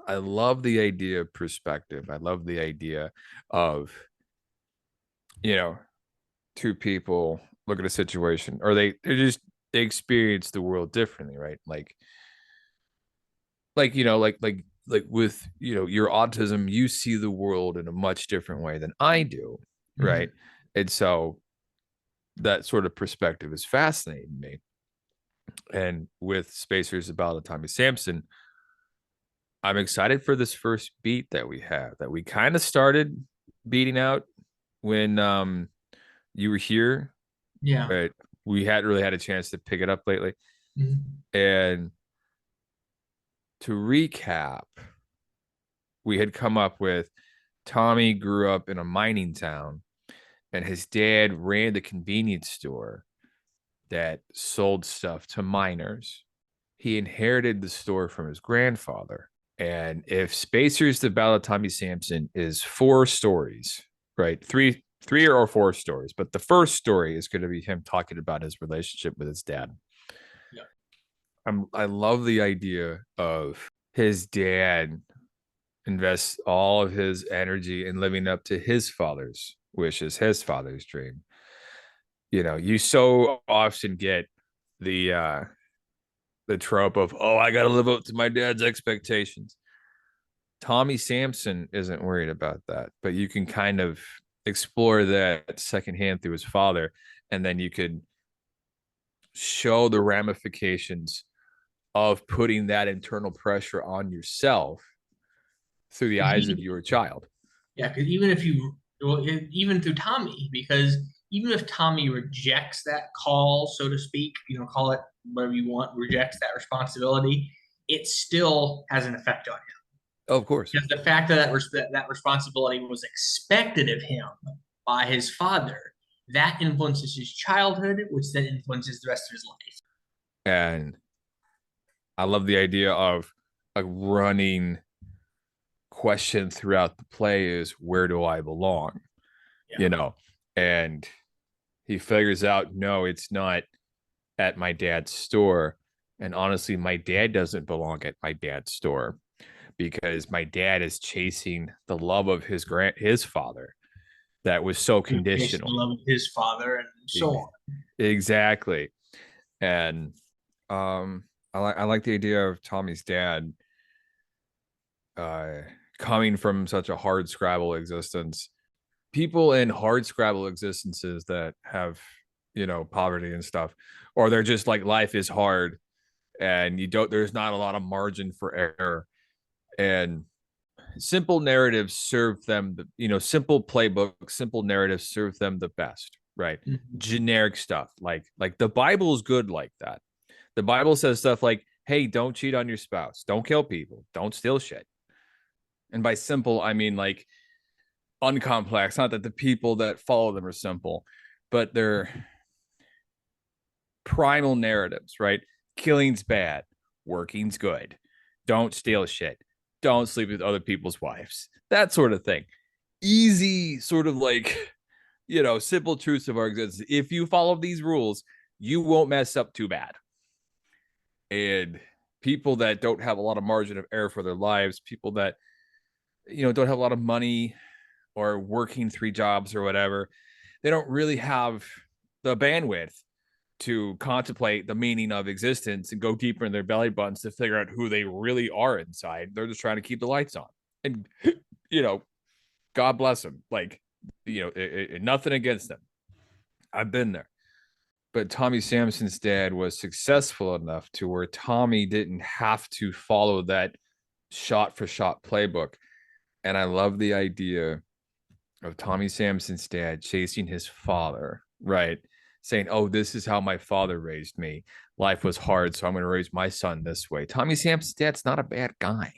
I love the idea of perspective. I love the idea of, you know, two people look at a situation, or they experience the world differently, right? Like with, your autism, you see the world in a much different way than I do, right? Mhm. And so that sort of perspective is fascinating me. And with Spacers, about Tommy Sampson, I'm excited for this first beat that we have, that we kind of started beating out when you were here, Yeah. but we hadn't really had a chance to pick it up lately. Mhm. And to recap, we had come up with Tommy grew up in a mining town, and his dad ran the convenience store that sold stuff to miners. He inherited the store from his grandfather. And if Spacers, the Ballad of Tommy Sampson is four stories, right? Three or four stories, but the first story is going to be him talking about his relationship with his dad. Yeah. I love the idea of his dad invests all of his energy in living up to his father's wishes, his father's dream. You so often get the uh the trope of, oh, I gotta live up to my dad's expectations. Tommy Sampson isn't worried about that, but you can kind of explore that secondhand through his father, and then you could show the ramifications of putting that internal pressure on yourself through the 'Cause eyes of even, your child. yeah, because even if you, well, even through Tommy, because even if Tommy rejects that call, so to speak, call it whatever you want, rejects that responsibility, it still has an effect on him. Oh, of course. Because the fact that that responsibility was expected of him by his father, that influences his childhood, which then influences the rest of his life. And I love the idea of a running question throughout the play is, where do I belong? Yeah. You know, and he figures out, no, it's not at my dad's store. And honestly, my dad doesn't belong at my dad's store, because my dad is chasing the love of his father that was so Chase the conditional. love of his father and so on. Exactly. And um I like the idea of Tommy's dad uh coming from such a hard scrabble existence. People in hard scrabble existences that have, poverty and stuff, or they're just like, life is hard and there's not a lot of margin for error, and simple narratives serve them simple playbooks, simple narratives serve them the best, right? Mhm. Generic stuff, like the Bible is good like that. The Bible says stuff like, hey, don't cheat on your spouse, don't kill people, don't steal shit. And by simple, I mean like uncomplex. Not that the people that follow them are simple, but they're primal narratives, right? Killing's bad, working's good, don't steal shit, don't sleep with other people's wives, that sort of thing. Easy, sort of like, simple truths of our existence. If you follow these rules, you won't mess up too bad. And people that don't have a lot of margin of error for their lives, people that, don't have a lot of money, or working three jobs or whatever, they don't really have the bandwidth to contemplate the meaning of existence and go deeper in their belly buttons to figure out who they really are inside. They're just trying to keep the lights on. And, you know, God bless them. Like, nothing against them. I've been there. But Tommy Sampson's dad was successful enough to where Tommy didn't have to follow that shot for shot playbook. And I love the idea of Tommy Sampson's dad chasing his father, right? Saying, oh, this is how my father raised me. Life was hard, so I'm going to raise my son this way. Tommy Sampson's dad's not a bad guy,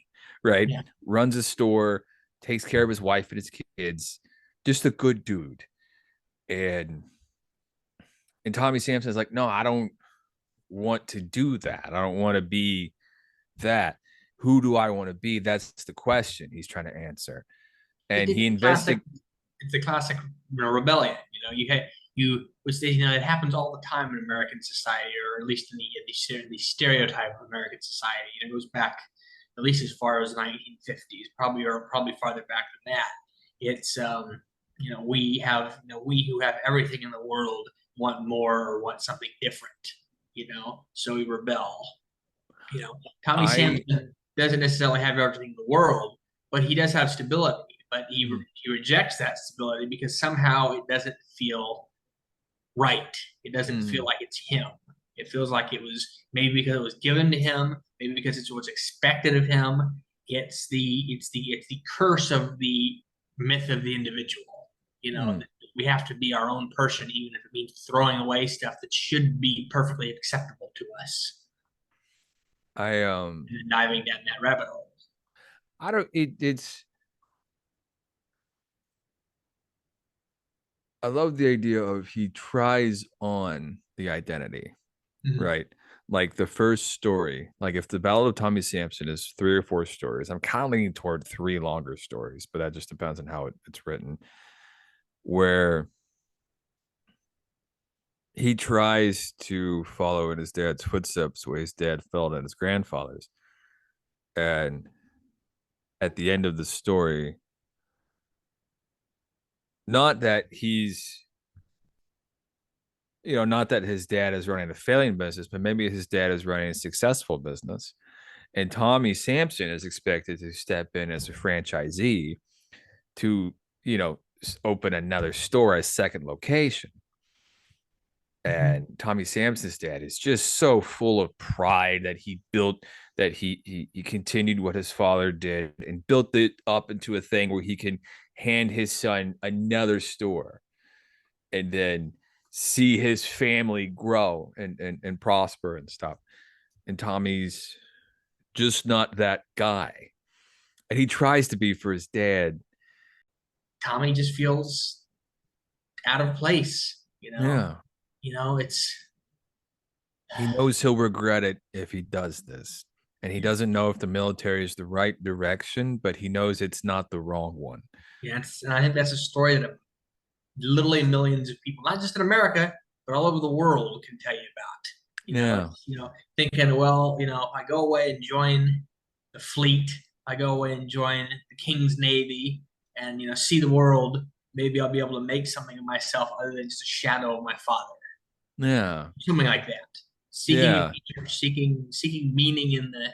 right? Yeah. Runs a store, takes care of his wife and his kids, just a good dude. And Tommy Sampson's like, no, I don't want to do that. I don't want to be that. Who do I want to be? That's the question he's trying to answer. It, And it's he a classic. investigates. It's a classic, rebellion. Which it happens all the time in American society, or at least in the stereotype of American society. It goes back at least as far as 1950s, probably or probably farther back than that. It's we who have everything in the world want more or want something different, so we rebel. Tommy I Sampson doesn't necessarily have everything in the world, but he does have stability. But mm, he rejects that stability because somehow it doesn't feel right. It doesn't feel mm, like it's him. It feels like it was maybe because it was given to him, maybe because it's what's expected of him. It's the curse of the myth of the individual. mm. We have to be our own person, even if it means throwing away stuff that should be perfectly acceptable to us, I and then diving down that rabbit hole. I don't it's I love the idea of he tries on the identity, Mm-hmm. right? Like the first story, like if the Ballad of Tommy Sampson is 3 or 4 stories, I'm kind of leaning toward 3 longer stories, but that just depends on how it's written. Where he tries to follow in his dad's footsteps, where his dad fell in his grandfather's, and at the end of the story, not that he's not that his dad is running a failing business, but maybe his dad is running a successful business. And Tommy Sampson is expected to step in as a franchisee to, open another store, a second location. Mm-hmm. And Tommy Sampson's dad is just so full of pride that he built that he continued what his father did and built it up into a thing where he can hand his son another store and then see his family grow and prosper and stuff. And Tommy's just not that guy. And he tries to be for his dad. Tommy just feels out of place. Yeah. It's He knows he'll regret it if he does this. And he yeah, doesn't know if the military is the right direction, but he knows it's not the wrong one. yeah. And I think that's a story that literally millions of people, not just in America, but all over the world, can tell you about. Yeah. It's, thinking, well, if I go away and join the fleet, I go away and join the King's Navy, and see the world. Maybe I'll be able to make something of myself other than just a shadow of my father, Yeah. something like that. Seeking Yeah. adventure, seeking meaning in the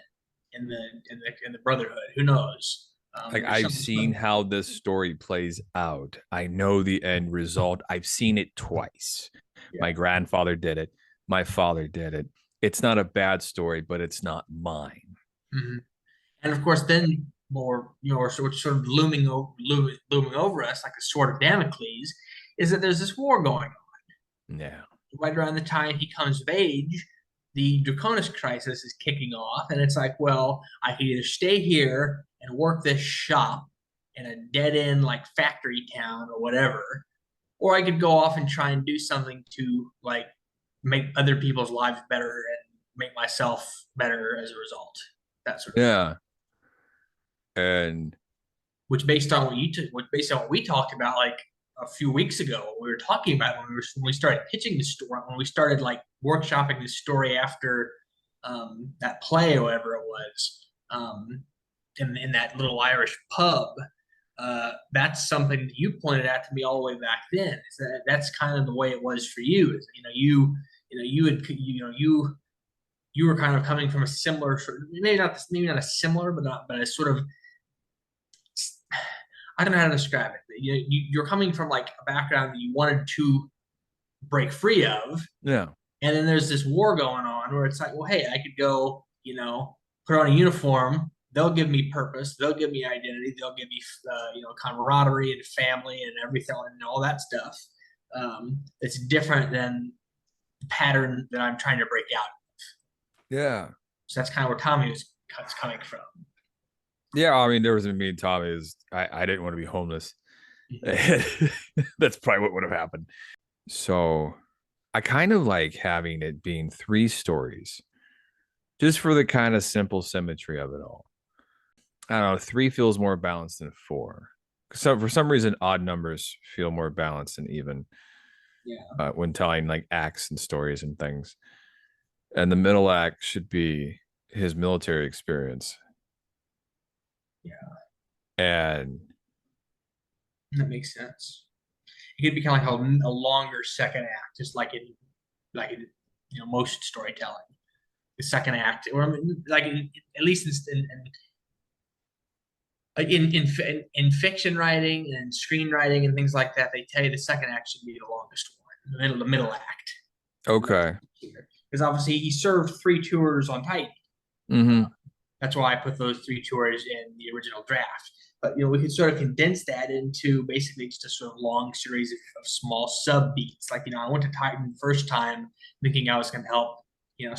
brotherhood. Who knows? Like There's I've something. seen how this story plays out. I know the end result. I've seen it twice. Yeah. My grandfather did it. My father did it. It's not a bad story, but it's not mine. Mm-hmm. And of course, then more, sort of looming over us like a sword of Damocles, is that there's this war going on. Yeah. Right around the time he comes of age, the Draconis crisis is kicking off, and it's like, well, I can either stay here and work this shop in a dead end like factory town or whatever, or I could go off and try and do something to like make other people's lives better and make myself better as a result. That sort of thing. Yeah. And Which based on what we talked about like a few weeks ago, we were talking about when we started pitching the story, when we started like workshopping the story after that play or whatever it was, in that little Irish pub. That's something that you pointed out to me all the way back then. Is that's kind of the way it was for you? Is, you had you were kind of coming from a similar, maybe not a similar, but a sort of, I don't know how to describe it. You're coming from like a background that you wanted to break free of, yeah. and then there's this war going on where it's like, well, hey, I could go, put on a uniform. They'll give me purpose. They'll give me identity. They'll give me, camaraderie and family and everything and all that stuff. It's different than the pattern that I'm trying to break out. Yeah. So that's kind of where Tommy was coming from. Yeah. I mean, there was me and Tommy is I didn't want to be homeless. Mm-hmm. That's probably what would have happened. So I kind of like having it being 3 stories just for the kind of simple symmetry of it all. I don't know. 3 feels more balanced than 4. So for some reason, odd numbers feel more balanced than even Yeah. when telling like acts and stories and things. And the middle act should be his military experience Yeah, And that makes sense. It could be kind of like a longer second act, just like in most storytelling. The second act, or like at least in fiction writing and screenwriting and things like that, they tell you the second act should be the longest one, the middle act. okay. Because obviously he served 3 tours on Titan. Mm-hmm. That's why I put those 3 tours in the original draft. But we could sort of condense that into basically just a sort of long series of small sub beats. Like I went to Titan the first time thinking I was going to help, you know,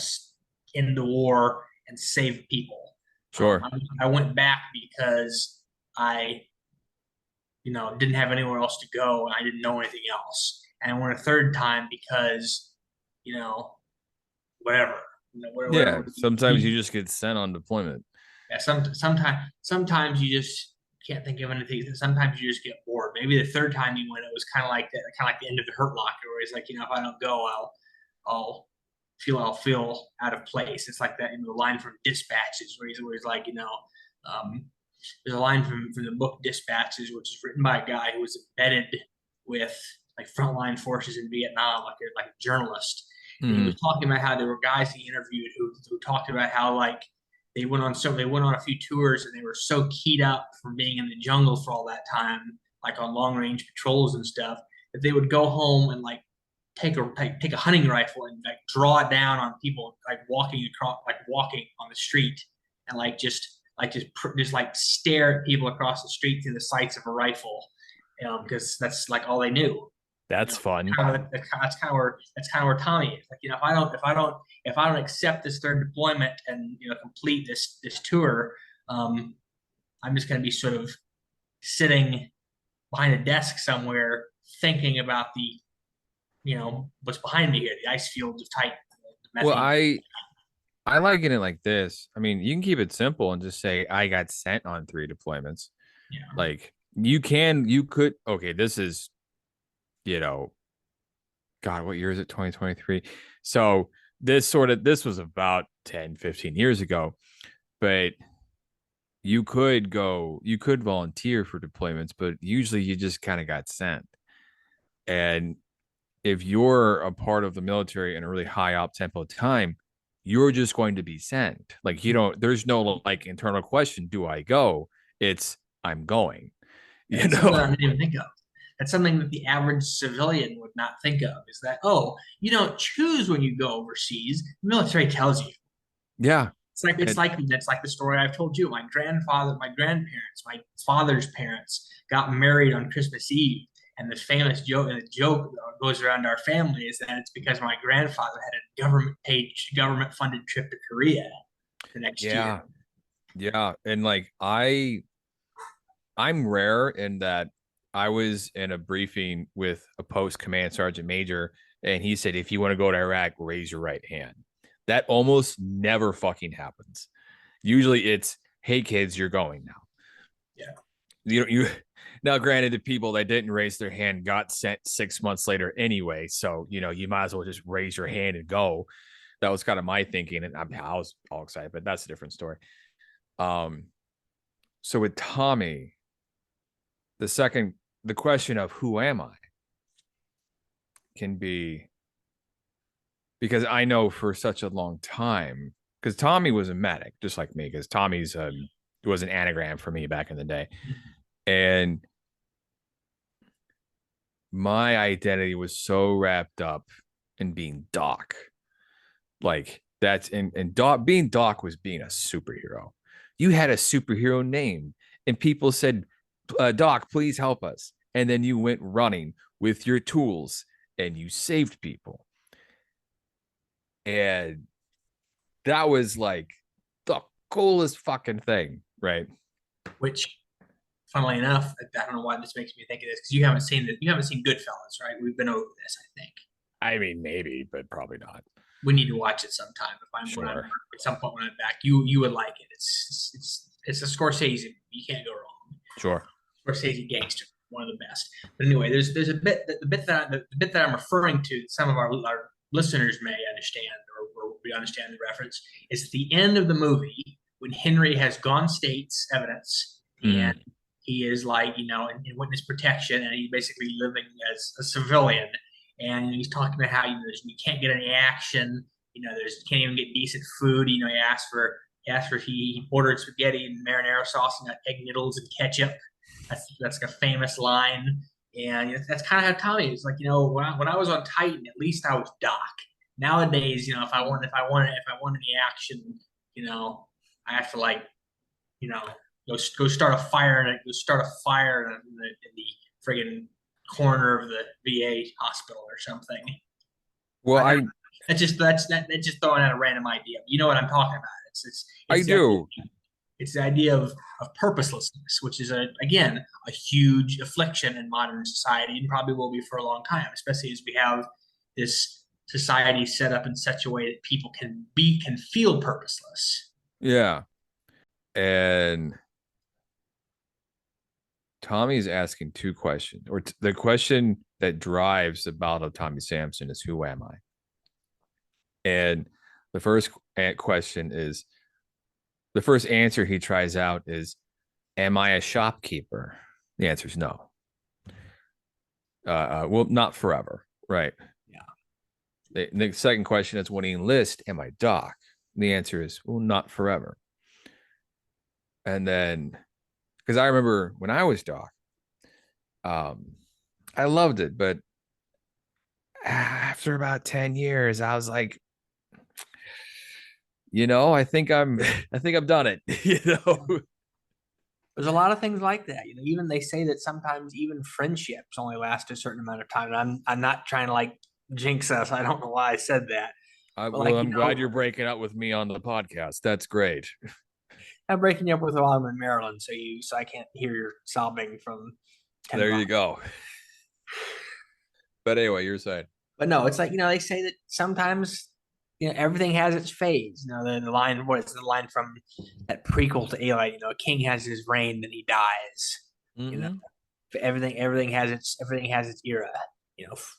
end the war and save people. Sure. I went back because I, didn't have anywhere else to go and I didn't know anything else. And I went a third time because, you know, whatever, Yeah. whatever. Sometimes you just get sent on deployment. Yeah, sometimes you just can't think of anything. Sometimes you just get bored. Maybe the third time you went, it was kind of like that, kind of like the end of the Hurt Locker, where it's like, if I don't go, I'll I'll feel out of place. It's like that in the line from Dispatches, where he's like, there's a line from the book Dispatches, which is written by a guy who was embedded with like frontline forces in Vietnam, like a journalist. And he Mm-hmm. was talking about how there were guys he interviewed who talked about how like they went on a few tours and they were so keyed up from being in the jungle for all that time, like on long range patrols and stuff, that they would go home and like take a hunting rifle and like draw it down on people like walking on the street, and just like stare at people across the street through the sights of a rifle, because that's like all they knew. That's fun. That's kind of where Tommy is. Like, if I don't accept this third deployment and complete this tour, um, I'm just going to be sort of sitting behind a desk somewhere thinking about what's behind me here, the ice fields of Titan, the Well, methane. I like it like this. I mean, you can keep it simple and just say I got sent on 3 deployments. Yeah. Like you could, okay, this is, you know, God, what year is it? 2023. So this was about 10, 15 years ago, but you could volunteer for deployments, but usually you just kind of got sent. And if you're a part of the military in a really high op tempo time, you're just going to be sent. Like there's no like internal question, do I go? It's I'm going, you That's something know? I didn't even think of. That's something that the average civilian would not think of. Is that, oh, you don't choose when you go overseas. The military tells you. Yeah. It's And like that's like the story I've told you. My grandparents, my father's parents got married on Christmas Eve, and the joke goes around our family is that it's because my grandfather had a government funded trip to Korea the next year. yeah, yeah. And like I'm rare in that I was in a briefing with a post command sergeant major, and he said, if you want to go to Iraq, raise your right hand. That almost never fucking happens. Usually it's, hey kids, you're going now. Yeah. You now, granted, the people that didn't raise their hand got sent 6 months later anyway. So, you might as well just raise your hand and go. That was kind of my thinking. And I was all excited, but that's a different story. Um, so with Tommy, the question of who am I can be, because I know for such a long time, because Tommy was a medic, just like me, because Tommy's was an anagram for me back in the day. And my identity was so wrapped up in being Doc. Like that's and Doc, being Doc was being a superhero. You had a superhero name, and people said, Doc, please help us. And then you went running with your tools and you saved people. And that was like the coolest fucking thing, right? Which, funnily enough, I don't know why this makes me think of this because you haven't seen Goodfellas, right? We've been over this, I think. I mean, maybe, but probably not. We need to watch it sometime. If I'm when I'm Sure. at some point when I'm back, you would like it. It's a Scorsese. You can't go wrong. Sure. Scorsese gangster, one of the best. But anyway, there's a bit the bit that I'm referring to. Some of our listeners may understand or we understand the reference. Is at the end of the movie when Henry has gone state's evidence and Mm. he is like, in witness protection and he's basically living as a civilian. And he's talking about how, you can't get any action, there's can't even get decent food. He ordered spaghetti and marinara sauce and got egg noodles and ketchup. That's like a famous line. And that's kind of how Tommy is. Like, when I was on Titan, at least I was Doc. Nowadays, if I want any action, I have to like, you know, go start a fire and go start a fire in the friggin' corner of the VA hospital or something. Well, I, that's just throwing out a random idea. You know what I'm talking about? I It's the idea, do. it's the idea of purposelessness, which is again a huge affliction in modern society and probably will be for a long time, especially as we have this society set up in such a way that people can feel purposeless. Yeah. And Tommy's asking two questions, or the question that drives the Ballad of Tommy Sampson is, "Who am I?" And the first question is, the first answer he tries out is, "Am I a shopkeeper?" The answer is no. Well, not forever, right? Yeah. The second question is, when he enlists, "Am I Doc?" The answer is, well, not forever. And then, because I remember when I was Doc, um, I loved it, but after about 10 years, I was like, I think I think I've done it, There's a lot of things like that. Even they say that sometimes even friendships only last a certain amount of time. And I'm not trying to like jinx us. I don't know why I said that. But Well, like, I'm glad you're breaking up with me on the podcast. That's great. I'm breaking you up with while I'm in Maryland, so I can't hear your sobbing from 10 There miles. you go. But anyway, you're saying. But no, it's like, they say that sometimes, everything has its phase. The line, what is the line from that prequel to Alien? A king has his reign, then he dies. You know, Mm-hmm. everything has its era.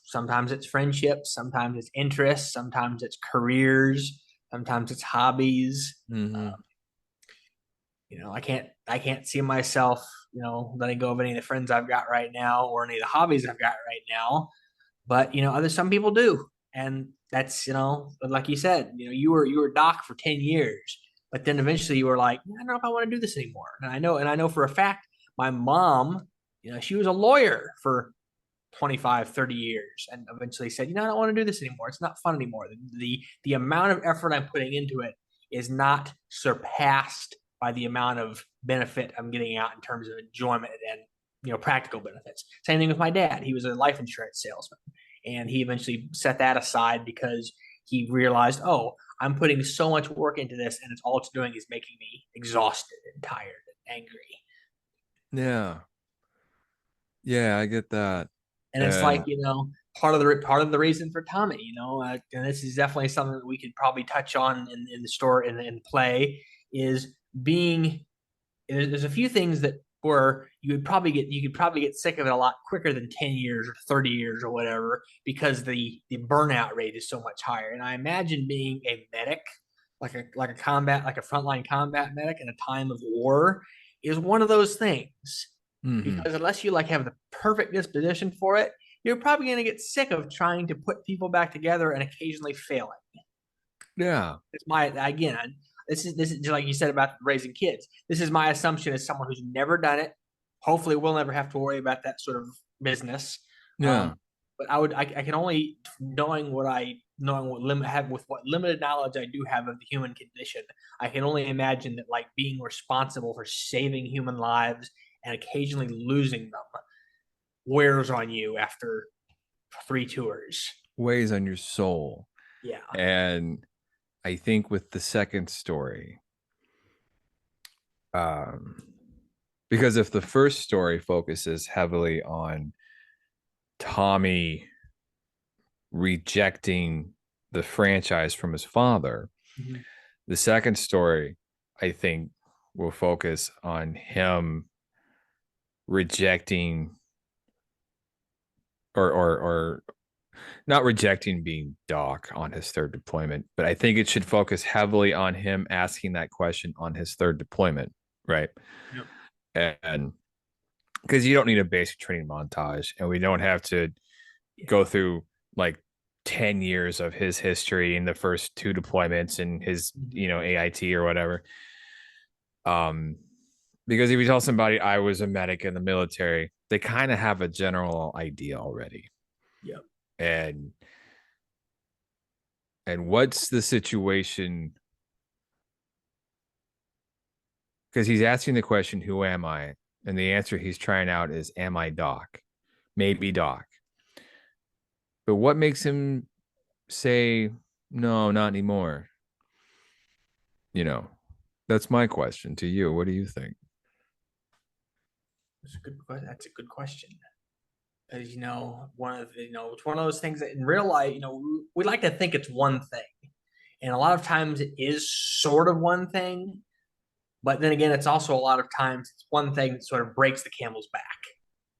Sometimes it's friendships, sometimes it's interests, sometimes it's careers, sometimes it's hobbies. Mm-hmm. I can't see myself, letting go of any of the friends I've got right now or any of the hobbies I've got right now. But some people do, and that's like you said, you were Doc for 10 years, but then eventually you were like, I don't know if I want to do this anymore. And I know for a fact, my mom, she was a lawyer for 25, 30 years, and eventually said, I don't want to do this anymore. It's not fun anymore. The amount of effort I'm putting into it is not surpassed by the amount of benefit I'm getting out in terms of enjoyment and practical benefits. Same thing with my dad. He was a life insurance salesman, and he eventually set that aside because he realized, oh, I'm putting so much work into this, and all it's doing is making me exhausted and tired and angry. Yeah. Yeah, I get that. And it's like, And part of the reason for Tommy, and this is definitely something that we could probably touch on in the story in play, is being. There's a few things that where you could probably get sick of it a lot quicker than 10 years or 30 years or whatever, because the burnout rate is so much higher. And I imagine being a medic, like a frontline combat medic in a time of war, is one of those things, mm-hmm. because unless you like have the perfect disposition for it, you're probably going to get sick of trying to put people back together and occasionally failing. Yeah. It's my again. This is just like you said about raising kids. This is my assumption as someone who's never done it. Hopefully, we'll never have to worry about that sort of business. Um, Yeah. but I can only, knowing what limit have with what limited knowledge I do have of the human condition, I can only imagine that like being responsible for saving human lives and occasionally losing them wears on you after 3 tours. Weighs on your soul. Yeah. And I think with the second story, um, because if the first story focuses heavily on Tommy rejecting the franchise from his father, Mm-hmm. the second story, I think, will focus on him rejecting or not rejecting being Doc on his third deployment, but I think it should focus heavily on him asking that question on his third deployment, right? Yep. And because you don't need a basic training montage, and we don't have to go Yeah. through like 10 years of his history in the first two deployments and his, Mhm. AIT or whatever. Um, because if you tell somebody I was a medic in the military, they kind of have a general idea already. Yep. And what's the situation? Because he's asking the question, who am I? And the answer he's trying out is, am I Doc? Maybe Doc. But what makes him say, no, not anymore? You know, that's my question to you. What do you think? That's a good question. That's a good question. As one of the, it's one of those things that in real life, we like to think it's one thing, and a lot of times it is sort of one thing, but then again, it's also a lot of times it's one thing that sort of breaks the camel's back.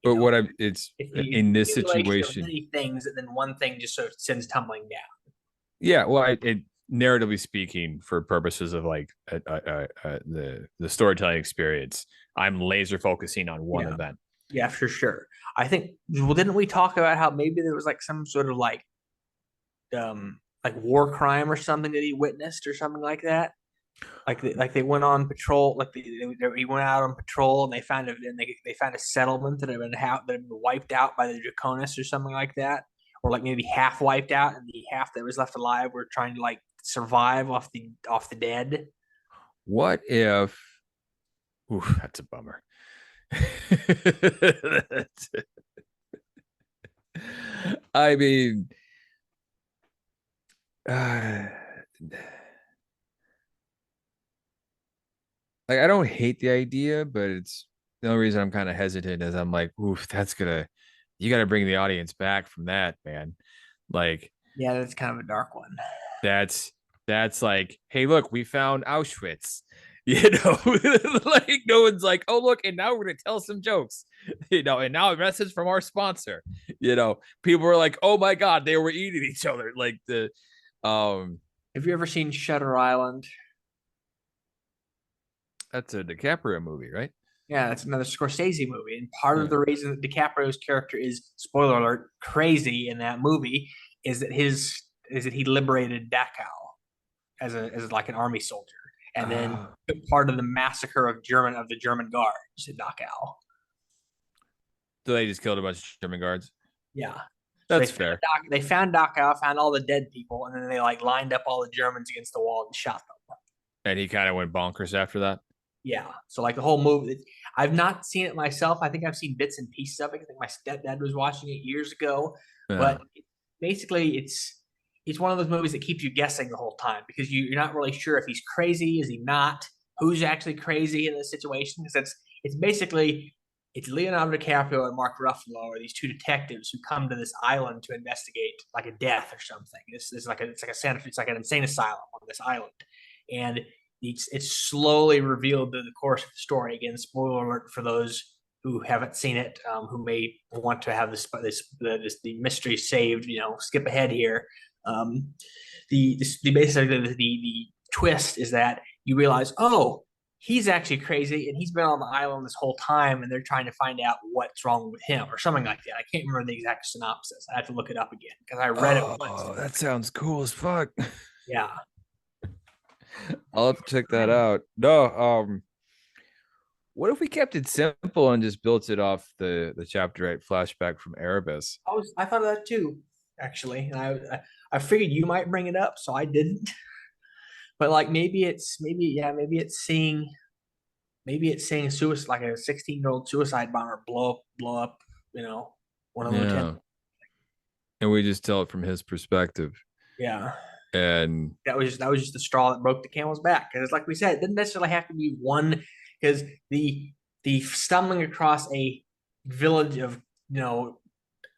You But know, it's it's in the this accumulation of situation. many things that then one thing just sort of sends tumbling down. Yeah. Well, narratively speaking, for purposes of like the storytelling experience, I'm laser focusing on one Yeah, event. yeah, for sure. I think. Well, didn't we talk about how maybe there was like some sort of like war crime or something that he witnessed or something like that? Like they went on patrol, he went out on patrol and they found a settlement that had been wiped out by the Draconis or something like that, or like maybe half wiped out, and the half that was left alive were trying to like survive off the dead. What if? Oof, that's a bummer. I mean, uh, like I don't hate the idea, but it's the only reason I'm kind of hesitant is I'm like, oof, you got to bring the audience back from that, man. Like Yeah, that's kind of a dark one. that's like, hey, look, we found Auschwitz. You know, like no one's like, oh, look, and now we're gonna tell some jokes, and now a message from our sponsor. People were like, oh my god, they were eating each other. Like um, Have you ever seen Shutter Island? that's a DiCaprio movie, right? Yeah, that's another Scorsese movie. And part of Yeah. the reason that DiCaprio's character is, spoiler alert, crazy in that movie is that he liberated Dachau as like an army soldier, and then Uh, took part of the massacre of the German guards at Dachau. so they just killed a bunch of German guards. Yeah. So That's fair. They found Dachau, found all the dead people, and then they like lined up all the Germans against the wall and shot them. And he kind of went bonkers after that. Yeah. So like the whole movie, I've not seen it myself. I think I've seen bits and pieces of it. I think my stepdad was watching it years ago. Yeah. But basically, it's one of those movies that keeps you guessing the whole time because you're not really sure if he's crazy, is he not, who's actually crazy in this situation. Because it's basically it's Leonardo DiCaprio and Mark Ruffalo are these two detectives who come to this island to investigate like a death or something. It's like an insane asylum on this island, and it's slowly revealed through the course of the story. Again, spoiler alert for those who haven't seen it, who may want to have the mystery saved. Skip ahead here. Um, basically the twist is that you realize, oh, he's actually crazy and he's been on the island this whole time, and they're trying to find out what's wrong with him or something like that. I can't remember the exact synopsis. I have to look it up again because I read it once. Oh, that sounds cool as fuck. Yeah. I'll have to check that out. No, what if we kept it simple and just built it off the chapter 8 flashback from Erebus? I thought of that too, actually, and I figured you might bring it up, so I didn't. But like maybe it's seeing suicide, like a 16-year-old suicide bomber blow up, one of the lieutenants. Yeah. And we just tell it from his perspective. Yeah, And that was just the straw that broke the camel's back. Because like we said, it didn't necessarily have to be one. Because the stumbling across a village of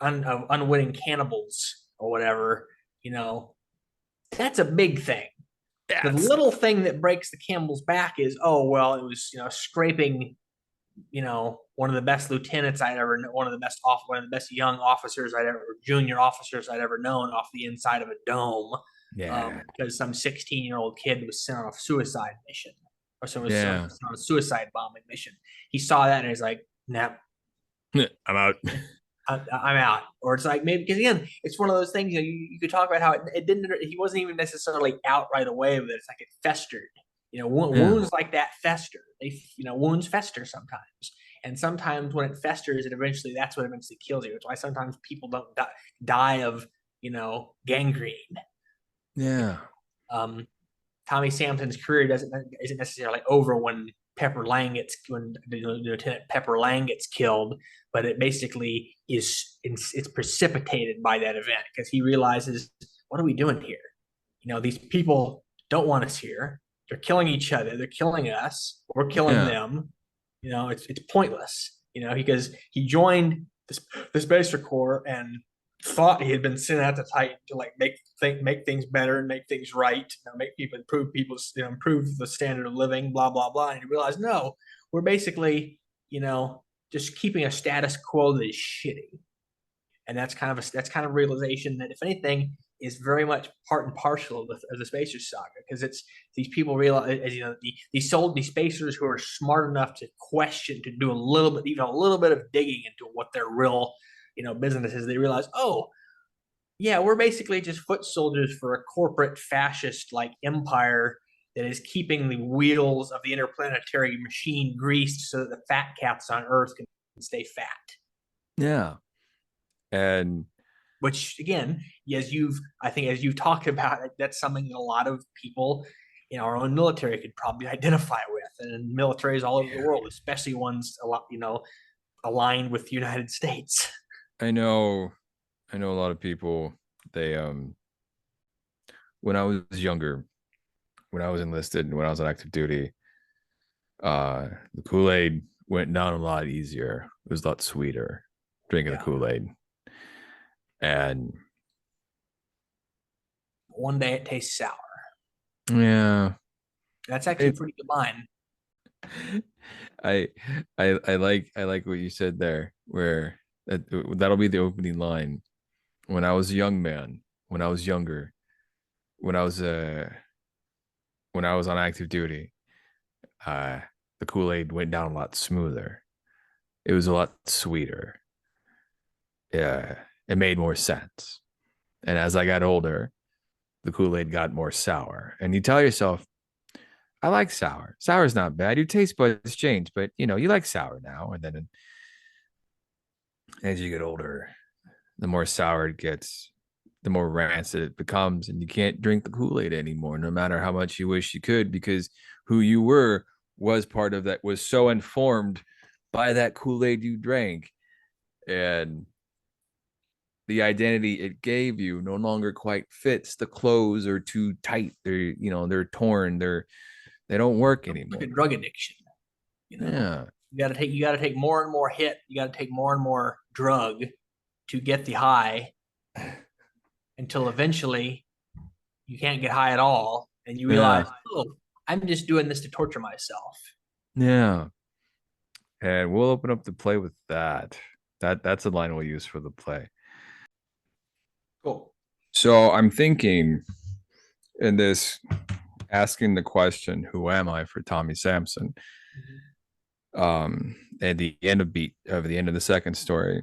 of unwitting cannibals or whatever, that's a big thing. yeah, The little thing that breaks the camel's back is, oh well, it was scraping one of the best lieutenants I'd ever known, one of the best young officers junior officers I'd ever known off the inside of a dome, Yeah. because some 16-year-old kid was sent on a suicide mission, or so was on Yeah. a suicide bombing mission. He saw that and he's like, "Nah, I'm out. I'm out." Or it's like, maybe because again, it's one of those things. You could talk about how it didn't. He wasn't even necessarily out right away, but it's like it festered. Yeah. Wounds like that fester. Wounds fester sometimes, and sometimes when it festers, that's what eventually kills you. It's why sometimes people don't die of gangrene. Yeah. Um, Tommy Sampson's career isn't necessarily over when Lieutenant Pepper Lang gets killed, but it basically it's precipitated by that event because he realizes, what are we doing here? These people don't want us here. They're killing each other. They're killing us. We're killing Yeah. them. It's pointless. Because he joined the Space Corps and thought he had been sent out to Titan to like make things better and make things right, make improve the standard of living, blah blah blah. And he realized, no, we're basically just keeping a status quo that is shitty. And that's kind of realization that, if anything, is very much part and parcel of the Spacers saga, because it's these people realize, as these spacers who are smart enough to question, to do a little bit of digging into what their real business is. They realize, oh yeah, we're basically just foot soldiers for a corporate fascist like empire that is keeping the wheels of the interplanetary machine greased so that the fat cats on Earth can stay fat. Yeah. And Which again, as you've talked about, that's something that a lot of people in our own military could probably identify with, and militaries all over the yeah, world, especially ones a lot aligned with the United States. I know I know a lot of people, they when I was younger, when I was enlisted and when I was on active duty, the Kool-Aid went down a lot easier. It was a lot sweeter drinking the Yeah, Kool-Aid. And one day it tastes sour. yeah, That's actually a it pretty good line. I I like what you said there, where that'll be the opening line. When I was a young man, when I was younger, when I was when I was on active duty, uh the Kool-Aid went down a lot smoother. It was a lot sweeter. Yeah, it made more sense. And as I got older, the Kool-Aid got more sour. And you tell yourself, I like sour. Sour is not bad. Your taste buds change, but you like sour now. And then as you get older, the more sour it gets, the more rancid it becomes, and you can't drink the Kool-Aid anymore, no matter how much you wish you could, because who you were was part of that, was so informed by that Kool-Aid you drank. And the identity it gave you no longer quite fits. The clothes are too tight. They're torn. They don't work Like a anymore. drug addiction. You know, Yeah. you got to take more and more hit. You got to take more and more drug to get the high, until eventually you can't get high at all, and you Yeah. realize, oh, I'm just doing this to torture myself. Yeah. And we'll open up the play with that. That's a line we'll use for the play. Cool. So I'm thinking in this, asking the question, who am I, for Tommy Sampson? Mm-hmm. At the end of the second story,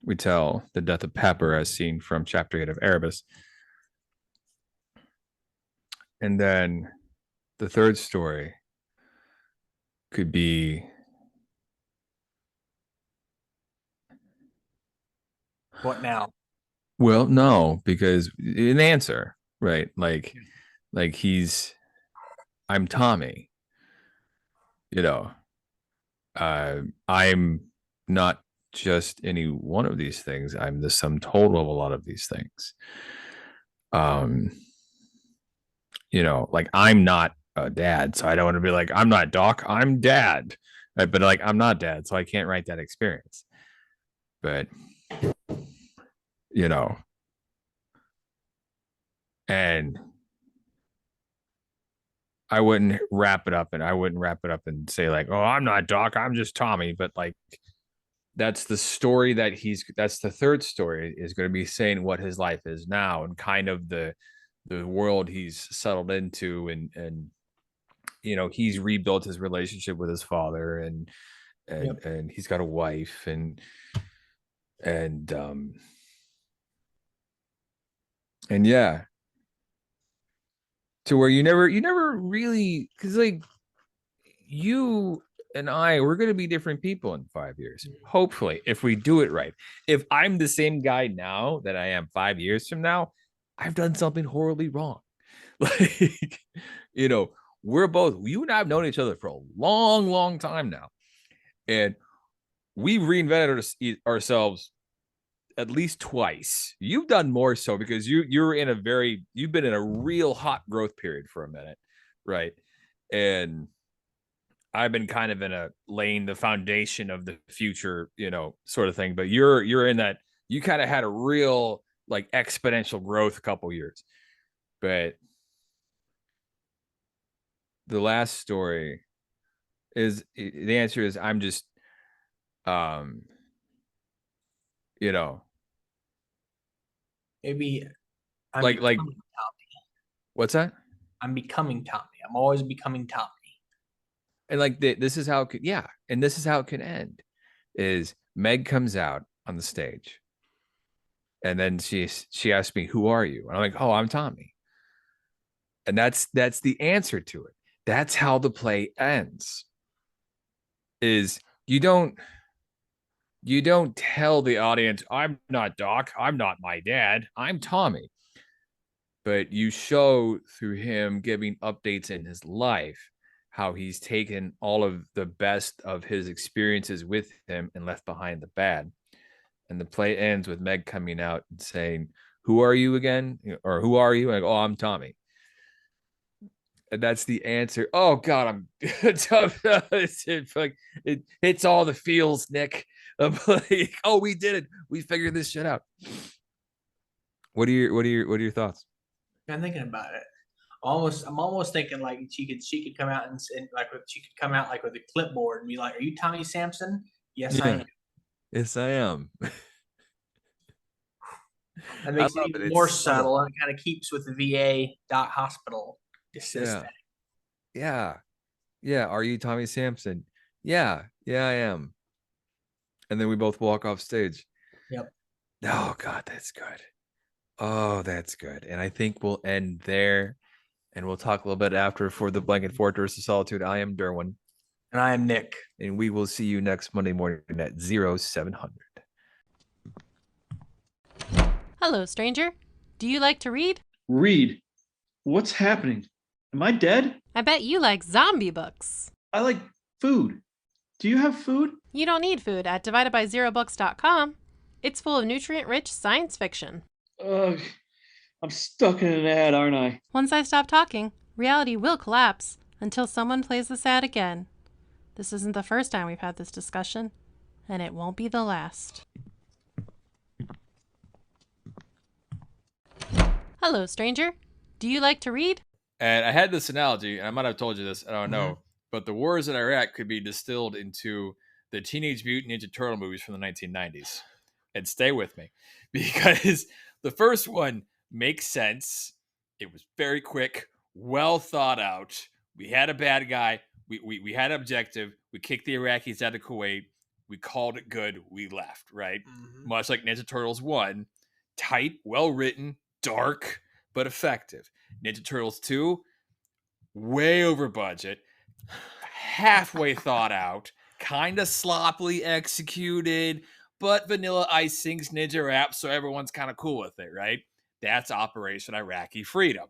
we tell the death of Pepper as seen from chapter 8 of Erebus. And then the third story could be, What now? well, no, because an answer, right? Like I'm Tommy, you know. I'm not just any one of these things. I'm the sum total of a lot of these things. Um, like I'm not a dad, so I don't want to be like, I'm not Doc, I'm dad. Right? But like I'm not dad, so I can't write that experience. But you know, and I wouldn't wrap it up and say like, oh, I'm not Doc, I'm just Tommy. But like that's the story that's the third story is going to be saying what his life is now and kind of the world he's settled into and he's rebuilt his relationship with his father Yep. and he's got a wife and and yeah, to where you never really, because like you and I, we're going to be different people in 5 years, hopefully, if we do it right. If I'm the same guy now that I am 5 years from now, I've done something horribly wrong. Like, you know, you and I have known each other for a long, long time now. And we've reinvented ourselves at least twice. You've done more so because you've been in a real hot growth period for a minute, right? And I've been kind of in a laying the foundation of the future, sort of thing. But you're in that you kind of had a real like exponential growth a couple years. But the last story is the answer is I'm just um you know Maybe I'm like becoming Tommy. what's that? I'm becoming Tommy. I'm always becoming Tommy. And like this is how it could, yeah, and this is how it can end is Meg comes out on the stage and then she asked me, who are you? And I'm like, oh, I'm Tommy. And that's the answer to it. That's how the play ends. Is you don't tell the audience, I'm not Doc, I'm not my dad, I'm Tommy. But you show through him giving updates in his life how he's taken all of the best of his experiences with him and left behind the bad. And the play ends with Meg coming out and saying, who are you again? Or who are you? And I go, oh, I'm Tommy. And that's the answer. Oh God, I'm it's like it hits all the feels, Nick. I'm like, oh, we did it. We figured this shit out. What are your thoughts? I'm thinking about it. I'm almost thinking like she could come out and like she could come out like with a clipboard and be like, "Are you Tommy Sampson?" Yes, I Yeah. am. Yes, I am. That I makes it love it. even It's more subtle. subtle and kind of keeps with the VA dot hospital Yeah. aesthetic. Yeah. Yeah. Are you Tommy Sampson? Yeah. Yeah, I am. And then we both walk off stage. Yep. Oh God, that's good. Oh, that's good. And I think we'll end there. And we'll talk a little bit after for the Blanket Fortress of Solitude. I am Derwin. And I am Nick. And we will see you next Monday morning at 0700. Hello, stranger. Do you like to read? Read. What's happening? Am I dead? I bet you like zombie books. I like food. Do you have food? You don't need food at dividedbyzerobooks.com. It's full of nutrient-rich science fiction. Ugh, I'm stuck in an ad, aren't I? Once I stop talking, reality will collapse until someone plays this ad again. This isn't the first time we've had this discussion, and it won't be the last. Hello, stranger. Do you like to read? And I had this analogy, and I might have told you this, I don't know, Mhm. but the wars in Iraq could be distilled into the Teenage Mutant Ninja Turtle movies from the 1990s. And stay with me because the first one makes sense. It was very quick, well thought out. We had a bad guy. We had an objective. We kicked the Iraqis out of Kuwait. We called it good. We left, right? Mhm. Much like Ninja Turtles 1. Tight, well written, dark, but effective. Ninja Turtles 2, way over budget, halfway thought out, kind of sloppily executed, but Vanilla Ice sings Ninja Rap, so everyone's kind of cool with it, right? That's Operation Iraqi Freedom.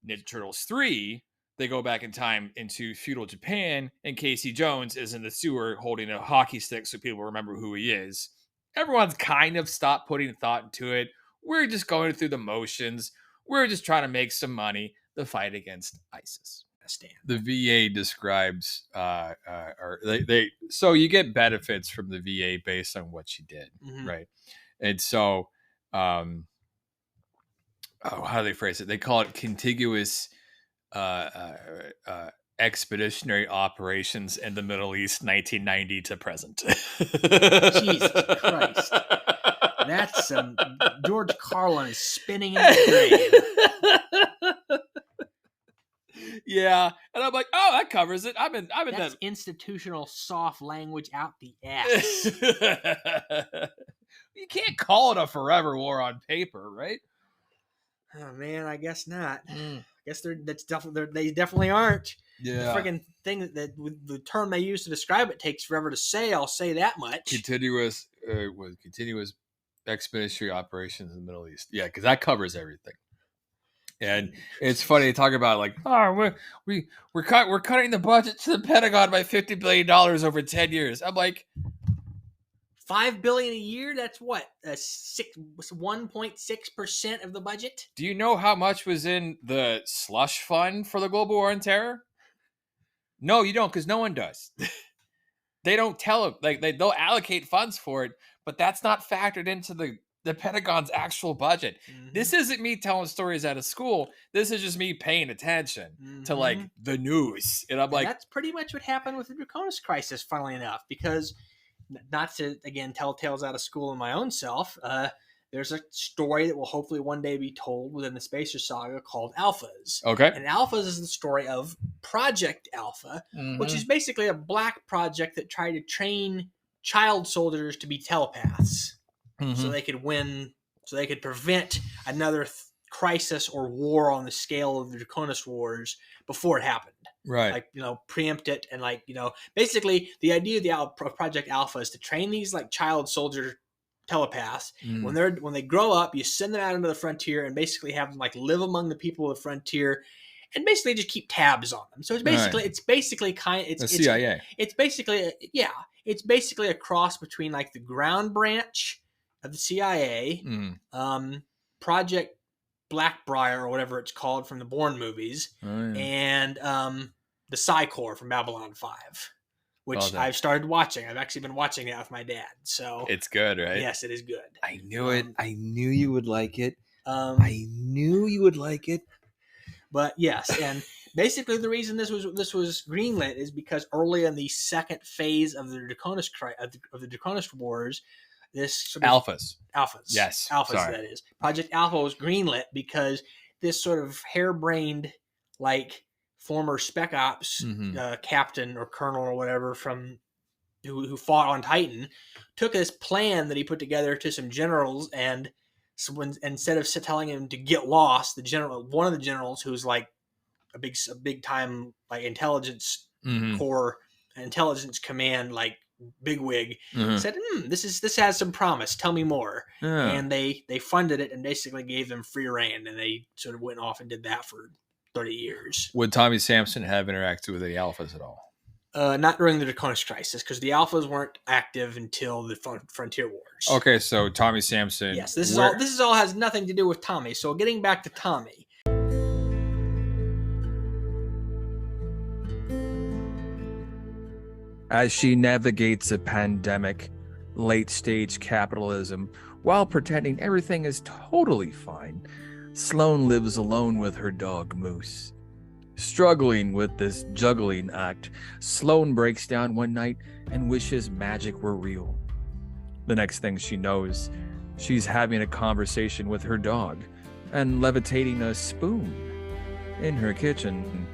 Ninja Turtles 3, they go back in time into feudal Japan, and Casey Jones is in the sewer holding a hockey stick so people remember who he is. Everyone's kind of stopped putting thought into it. We're just going through the motions. We're just trying to make some money. The fight against ISIS. The VA describes, or so you get benefits from the VA based on what you did, Mhm. right? And so, how do they phrase it? They call it contiguous expeditionary operations in the Middle East, 1990 to present. Jesus Christ. That's some George Carlin is spinning in his grave. Yeah, and I'm like, oh, that covers it. I'm in That's that institutional soft language out the ass. You can't call it a forever war on paper, right? Oh man, I guess not. I guess they definitely aren't. Yeah. The friggin' thing that the term they use to describe it takes forever to say. I'll say that much. Continuous expeditionary operations in the Middle East. Yeah, because that covers everything. And it's funny to talk about like, oh, we're cutting the budget to the Pentagon by $50 billion over 10 years. I'm like, $5 billion a year. That's what 1.6% of the budget. Do you know how much was in the slush fund for the global war on terror? No, you don't, because no one does. They don't tell them, like they'll allocate funds for it, but that's not factored into the Pentagon's actual budget. Mm-hmm. This isn't me telling stories out of school. This is just me paying attention to like the news. And I'm like, that's pretty much what happened with the Draconis crisis, funnily enough, because not to, again, tell tales out of school in my own self, there's a story that will hopefully one day be told within the Spacer Saga called Alphas. Okay. And Alphas is the story of Project Alpha, which is basically a black project that tried to train child soldiers to be telepaths so they could win, so they could prevent another crisis or war on the scale of the Draconis Wars before it happened. Right. Like, preempt it. And basically the idea of the Project Alpha is to train these like child soldier telepaths. When they grow up, you send them out into the frontier and basically have them like live among the people of the frontier and basically just keep tabs on them. So it's basically, it's CIA. It's basically a cross between like the ground branch of the CIA, Project Blackbriar or whatever it's called from the Bourne movies, and the Psi Corps from Babylon 5, which I've started watching. I've actually been watching that with my dad. So it's good, right? Yes, it is good. I knew it. I knew you would like it. I knew you would like it. But yes, and basically the reason this was greenlit is because early in the second phase of the Draconis Wars, this sort of Alphas. Yes. Alphas, sorry. That is. Project Alpha was greenlit because this sort of harebrained, like, former Spec Ops captain or colonel or whatever from who fought on Titan took this plan that he put together to some generals, and instead of telling him to get lost, one of the generals who's like a big time like intelligence corps, intelligence command, like bigwig, said, this has some promise. Tell me more. And they funded it and basically gave them free reign, and they sort of went off and did that for 30 years. Would Tommy Sampson have interacted with the Alphas at all? Not during the Draconis crisis, because the Alphas weren't active until the Frontier Wars. Okay, so Tommy Sampson. Yes, this is all has nothing to do with Tommy. So getting back to Tommy. As she navigates a pandemic, late-stage capitalism, while pretending everything is totally fine, Sloane lives alone with her dog, Moose. Struggling with this juggling act, Sloane breaks down one night and wishes magic were real. The next thing she knows, she's having a conversation with her dog and levitating a spoon in her kitchen.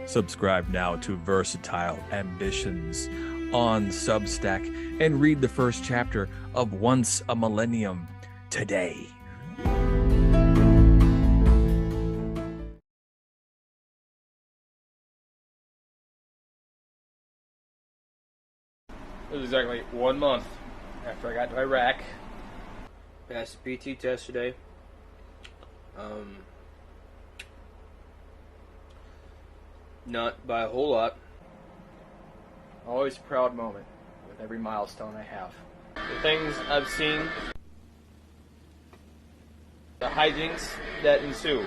Subscribe now to Versatile Ambitions on Substack and read the first chapter of Once a Millennium today. It was exactly 1 month after I got to Iraq. Passed the PT test today. Not by a whole lot. Always a proud moment with every milestone I have. The things I've seen, the hijinks that ensue.